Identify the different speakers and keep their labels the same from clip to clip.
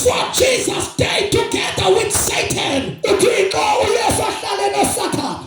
Speaker 1: for Jesus stayed together with Satan.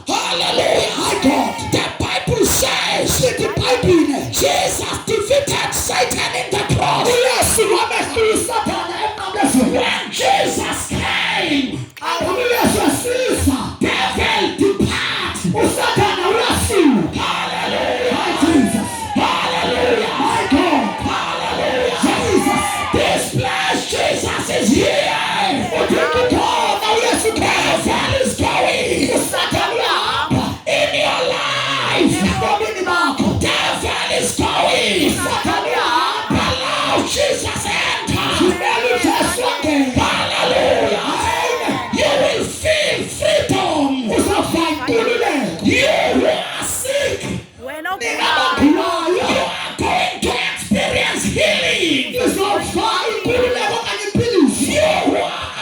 Speaker 1: Hallelujah. My God. The Bible says Jesus defeated Satan in the cross. When Jesus came, devil depart. Hallelujah. Hallelujah. My God. Hallelujah. Jesus. This place, Jesus is here. Devil is going. In your life. Devil is going. Allow Jesus enter. Hallelujah. You will feel freedom. You are sick. You are going to experience healing. You are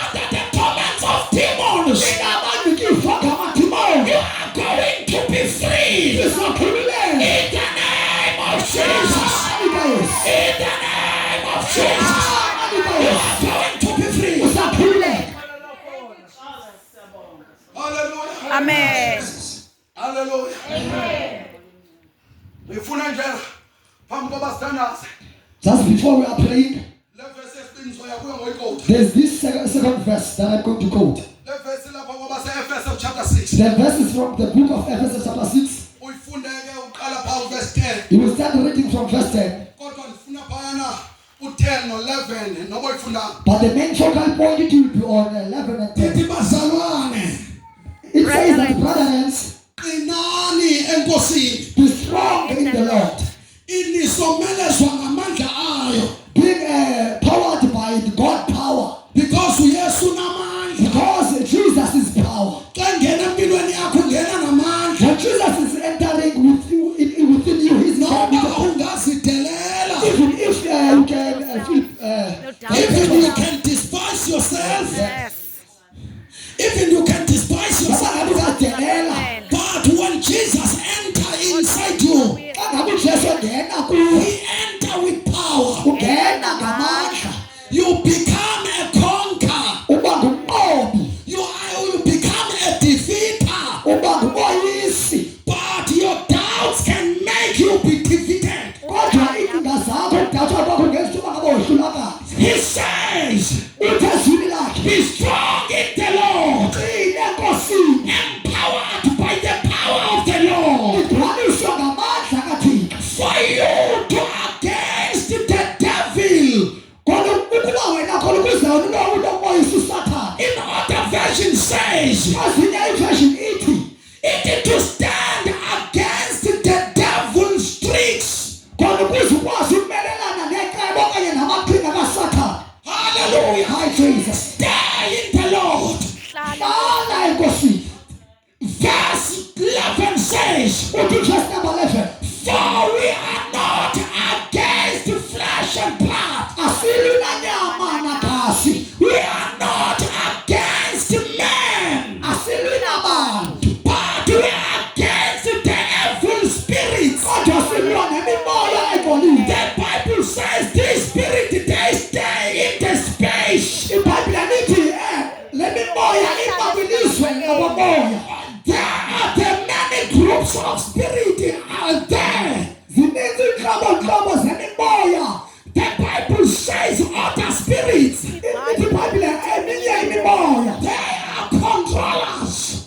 Speaker 1: under the torments of demons. You are going to be free. In the name of Jesus. In the name of Jesus. You are going to be free.
Speaker 2: Hallelujah.
Speaker 3: Amen.
Speaker 2: Hallelujah.
Speaker 3: Amen.
Speaker 1: Just before we are praying, there's this second verse that I'm going to quote. The verse is from the book of Ephesians chapter 6. You will start reading from verse 10. But the main focal point will be on 11 and 10. It says that, brethren, be strong in the Lord. Being powered by God power. Because Jesus is power. When Jesus is entering within you, he's not even if you can even you can despise yourself.
Speaker 3: Yes.
Speaker 1: Even you can despise yourself. But when Jesus enters inside you, he enters with power. You become a conqueror. You become a defeater. But your doubts can make you be defeated. He says, be strong in the Lord, empowered by the power of the Lord, for you to against the devil. In other version says, it to stand against the devil's tricks. Hallelujah. Stay in the Lord. Verse 11 says, for we are not against flesh and blood. We are not against men, but we are against the evil spirits. The Bible says this spirit, they stay in the space. There are the many groups of spirits out there. The Bible says other spirits, they are controllers.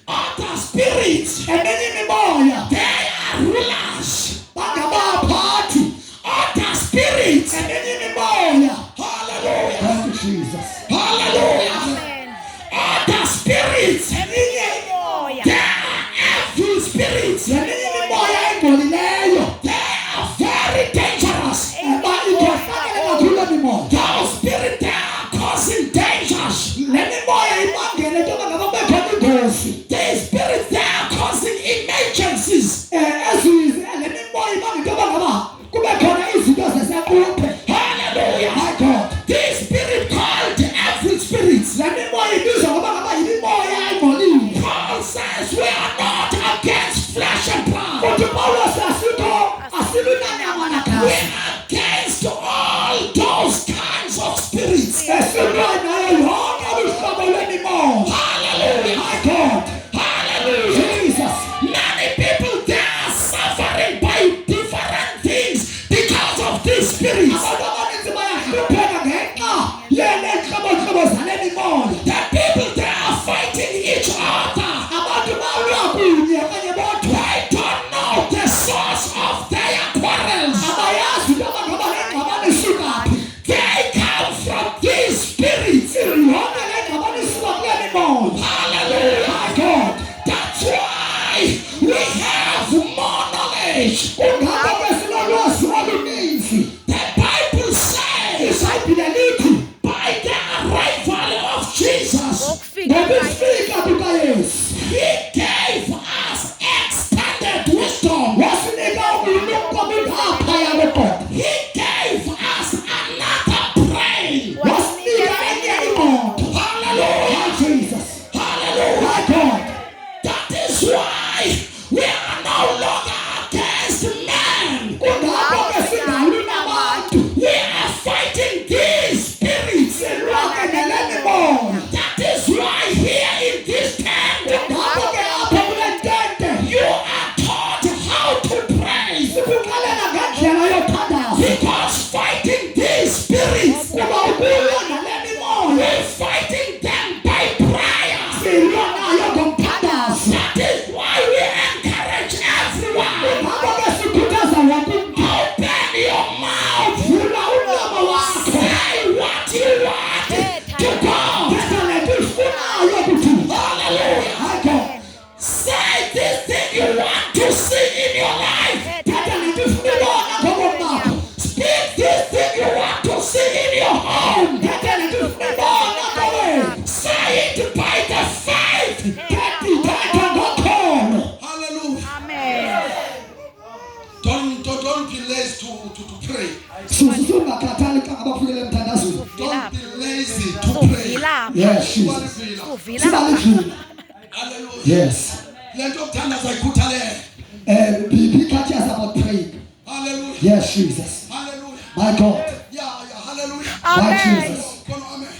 Speaker 1: Other spirits, they are rulers. Other spirits, hallelujah.
Speaker 4: Thank you, Jesus.
Speaker 1: Hallelujah.
Speaker 3: Amen.
Speaker 1: Other spirits, they are evil spirits. They are very dangerous. Those spirits, they are causing dangers. These spirits, they are causing emergencies. Hallelujah.
Speaker 4: My God.
Speaker 1: This spirit called evil spirits. these spirits. The people they are fighting each other. They don't know the source of their quarrels. They come from these spirits. Hallelujah. God. That's why we have more knowledge. The Bible says by the arrival of Jesus, He gave us extended wisdom. He gave us another brain. Hallelujah.
Speaker 2: Jesus.
Speaker 1: Hallelujah.
Speaker 2: God.
Speaker 1: That is why we are no longer against men. We are fighting these spirits. That is why here in this tent, you are taught how to pray. Because fighting these spirits, we're fighting them by prayer. That is why we encourage everyone. Open your mouth. Say what you want to God. Hallelujah. Say this thing you want to see in your life. Speak this thing you want to see in your home. Say it by the faith. Hallelujah.
Speaker 3: Amen.
Speaker 1: Don't be lazy to pray. Don't be lazy to pray.
Speaker 2: Yes,
Speaker 1: Hallelujah.
Speaker 2: yes. Be catches about praying.
Speaker 1: Hallelujah.
Speaker 2: Yes, Jesus.
Speaker 1: Hallelujah.
Speaker 2: My God.
Speaker 1: Yeah, hallelujah.
Speaker 2: My Jesus.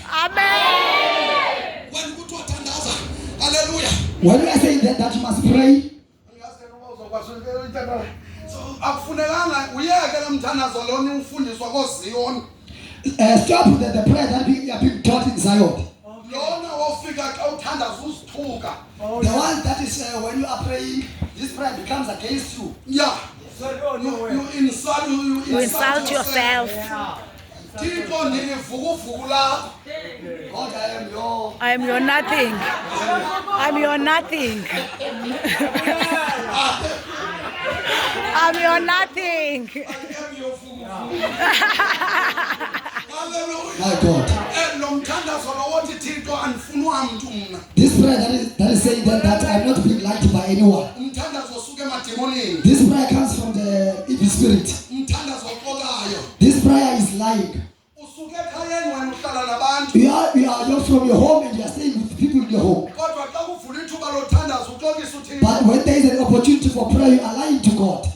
Speaker 3: Amen.
Speaker 1: Hallelujah.
Speaker 2: When we are saying that you must pray, stop with the prayer that we are being taught in Zion. The one that is when you are praying, this prayer becomes against you.
Speaker 1: Yeah. You insult
Speaker 3: yourself.
Speaker 1: God,
Speaker 3: I am your nothing. I'm your nothing. I'm your nothing.
Speaker 2: My God. This prayer that is saying that I am not being liked by anyone. This prayer comes from the evil spirit. This prayer is lying. You are just from your home and you are staying with people in your home. But when there is an opportunity for prayer, you are lying to God.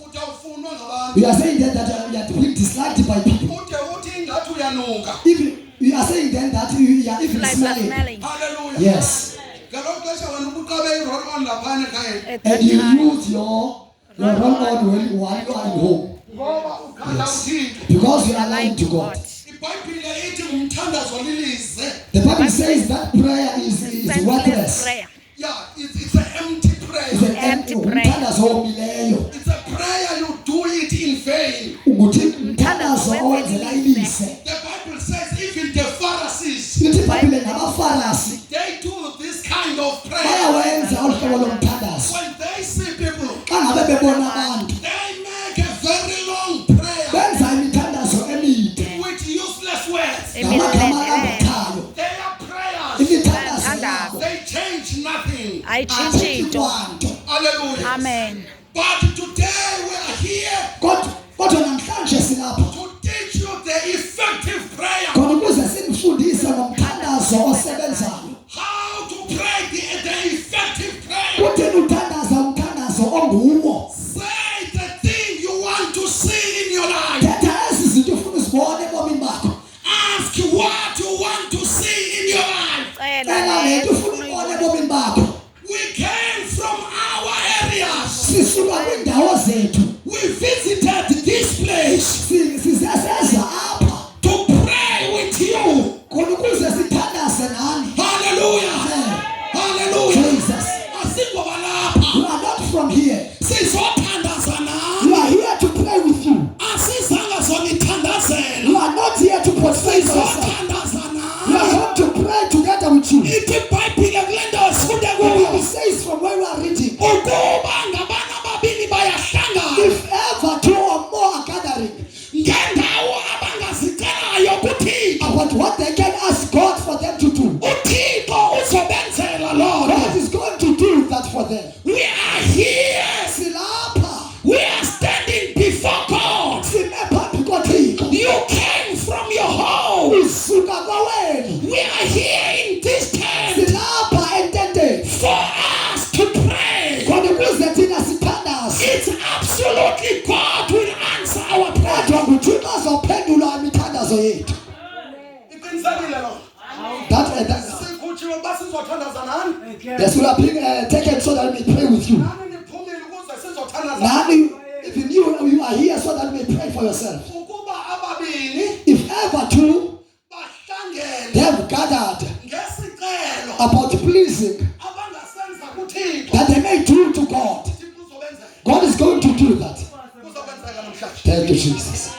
Speaker 2: You are saying that you are being disliked by people. Even you are saying then that you are even smelling.
Speaker 1: Hallelujah.
Speaker 2: Yes. And you use your roll-on while you are at home. Yes. Because you are lying to God. The Bible says that prayer is worthless.
Speaker 1: Yeah, it's an empty prayer.
Speaker 2: It's an empty prayer.
Speaker 1: It's a prayer you do it in vain. The Bible says even the Pharisees, they do this kind of prayer. When they see people, they make a very long prayer with useless words. Their prayers, they change nothing.
Speaker 3: I change it.
Speaker 1: Hallelujah.
Speaker 3: Amen.
Speaker 1: But today we are here to teach you the effective prayer. How to pray the effective prayer. Say the thing you want to see in your life. Ask what you want to see in your life. We came from our areas. We visited this place. are here in this time
Speaker 2: silapha ententeni
Speaker 1: for us to pray.
Speaker 2: khona ukuze thina sithandaze.
Speaker 1: It's absolutely God will answer our prayer.
Speaker 2: Kodwa nguThixo azophendula imithandazo yethu. Yes, we are taken so that we may pray with you. Nani, even you are here so that we may pray for yourself. If ever two, they have gathered about pleasing that they may do to God, God is going to do that. Thank you, Jesus.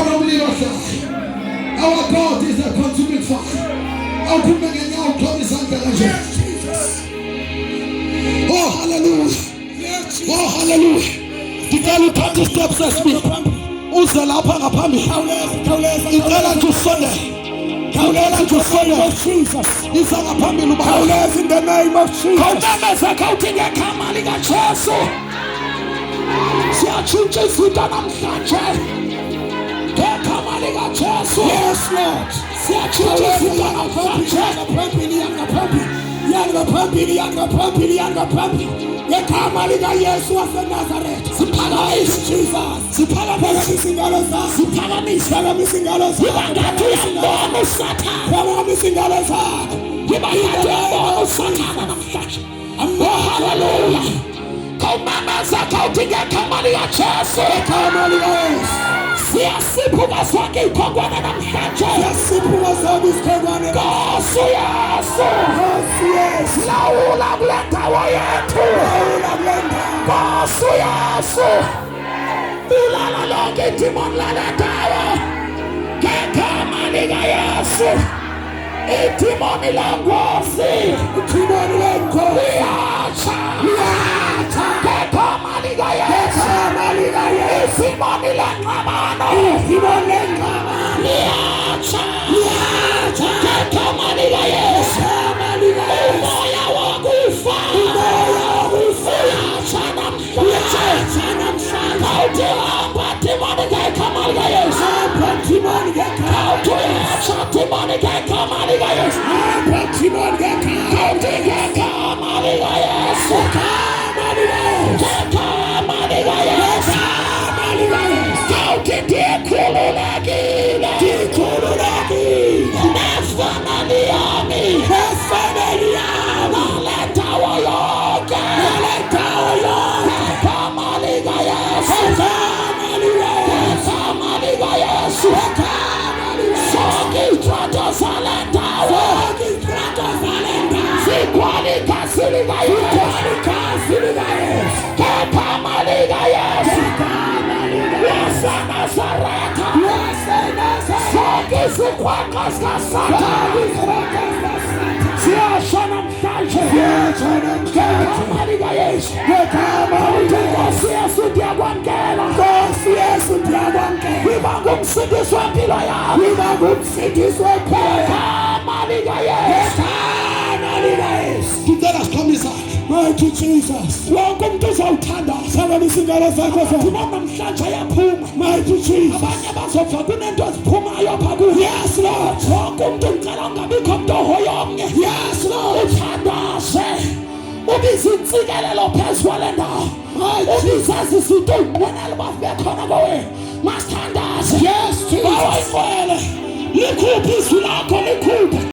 Speaker 1: Hallelujah. Our God is a consuming fire. Oh, hallelujah. Oh, hallelujah. Ngicela 20 steps esibili. Uze lapha ngaphambi. Ngicela nje usonde. Khawulela nje usonde. Isa ngaphambili uba. Khawuleza in the name of Jesus. Khawumemeza khawuthi ngegama likaJesu. Siyatshintsha izinto namhlanje. Ngegama likaJesu. Yes, Lord. Siyatshintsha izinto namhlanje. Yangaphambili. Ngegama likaYesu waseNazaretha. Siphakamise Jesus. Siphakamise ingalo zakho. Siphakamise ingalo zakho. Ibangathi uyambona uSathane. Phakamise ingalo zakho. Ibangathi uyambona uSathane namhlanje. Oh, hallelujah. Khawumemeza khawuthi ngegama likaJesu. Ngegama likaYesu. Siyasiphuka sonke ikhongwane namhlanje. Siyasiphuka sonke ikhongwane. Nkosi Yesu. Lawula kule ndawo yethu. Nkosi Yesu. Bulala lonke idimoni lale ndawo. Ngegama likaYesu. Idimoni lenkosi. Idimoni lenkosi. Liyatsha. Ngegama likaYesu. Idimoni lengxabano. Liyatsha. Ngegama likaYesu. Umoya wokufa. Uyatsha namhlanje. Khawuthi hamba dimoni ngegama likaYesu. Khawuthi dimoni ngegama likaYesu. Khawuthi ngegama likaYesu. Ngegama likaYesu. Khawuthi ndikhululekile. Nefanani yami. Nale ndawo yonke. Ngegama likaYesu. Ngegama likaYesu. Sonke itrato zale ndawo. Sikhwalikasi likaYesu. Ngegama likaYesu. WaseNazaretha. Sonke izikhwaxa zikaSathane. Siyasha namhlanje. Ngegama likaYesu. Nkosi Yesu ndiyakwamkela. Wiba ngumsindisi wempilo yakho. Ngegama likaYesu. Ngicela sikhombisa. Mighty Jesus. Wonke umuntu uzawuthandaza. Phakamisa ingalo zakho zonke. Namhlanje ayaphuma. Mighty Jesus. Abanye bazofa kunento eziphumayo apha kuwe. Yes Lord. Wonke umuntu ngicela ungabikho umuntu ohoyomnye. Yes Lord. Uthandaze. Ubiza insikelelo phezu kwale ndawo. Ubizazi izinto uyibonela uba bekhona kowe. Masithandaze. Yes Jesus. Awayifele. Likhuphe izwi lakho likhuphe.